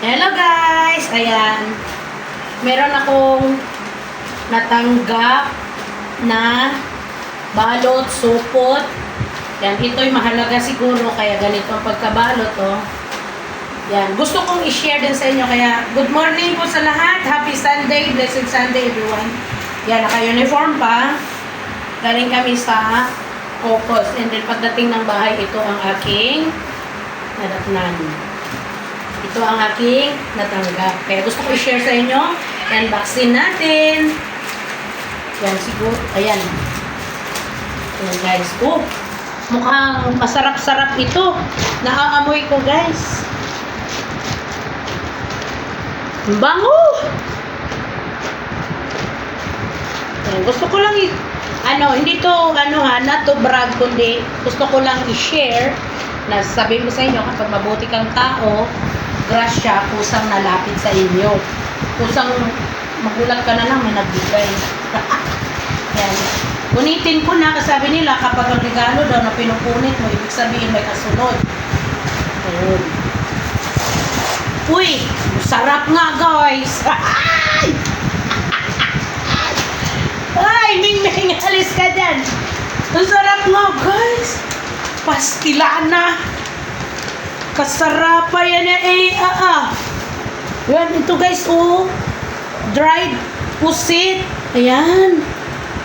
Hello guys! Ayan. Meron akong natanggap na balot, supot. Yan, ito'y mahalaga siguro kaya ganito ang pagkabalot, oh. Yan, gusto kong i-share din sa inyo kaya good morning po sa lahat. Happy Sunday, blessed Sunday everyone. Yan, naka-uniform pa. Galing kami sa Opos. And then pagdating ng bahay, ito ang aking nadatnan. Ito ang aking natanggap. Kaya gusto ko i-share sa inyo. Yan, vaccine natin. Yan, siguro. Ayan. Ayan, guys. Oh, mukhang masarap-sarap ito. Naaamoy ko, guys. Bango! Yan, gusto ko lang hindi to, not to brag, kundi gusto ko lang i-share na sabihin ko sa inyo, kapag mabuti kang tao, grasya, kusang nalapit sa inyo. Kusang magulat ka na lang, may nagbigay. Yan. Unitin ko na, kasabi nila, kapag ang regalo daw na pinupunit mo, ibig sabihin may kasunod. Ayun. Uy! Sarap nga, guys! Ay! Ming-ming! Alis ka dyan! Ang sarap nga, guys! Pastilana! Kasarap pa yan Yan, ito guys, oh. Dried pusit. Ayan.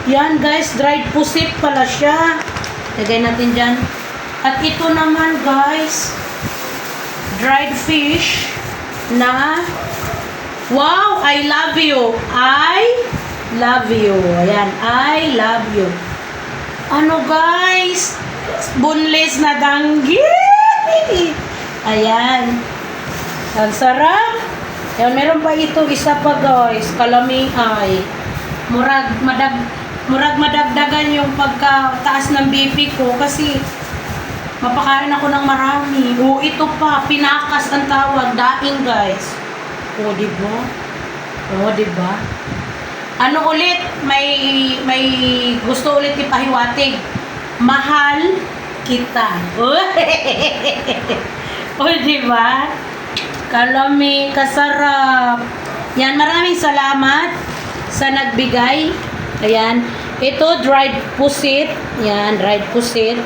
Yan guys, dried pusit pala siya. Lagay natin dyan. At ito naman guys, dried fish na wow, I love you. I love you. Ayan, I love you. Ano guys? Boneless na danggit. Ayan. Ang sarap. Yan, meron pa ito. Isa pa guys. Kalamihay. Murag madagdagan yung pagkataas ng BP ko. Kasi mapakain ako ng marami. O, ito pa. Pinakas ang tawag. Daing guys. O, diba? O, diba? Ano ulit? May gusto ulit ipahiwatig. Mahal kita. O, diba? Kalami, kasarap. Yan, maraming salamat sa nagbigay. Ayan. Ito, dried pusit. Yan, dried pusit.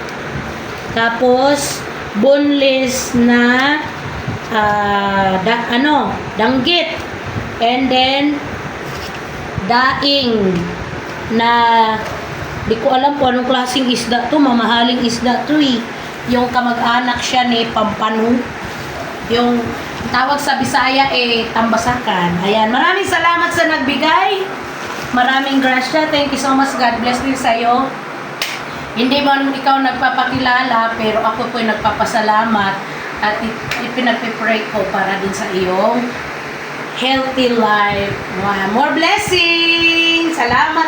Tapos, boneless na danggit. And then, daing na di ko alam kung anong klaseng isda to, mamahaling isda to eh. Yung kamag-anak siya ni Pampano. Yung tawag sa Bisaya tambasakan. Ayan, maraming salamat sa nagbigay. Maraming grasya. Thank you so much. God bless din sa'yo. Hindi mo ikaw nagpapakilala, pero ako po'y nagpapasalamat at ipinagpipray ko para din sa iyong healthy life. More blessings! Salamat!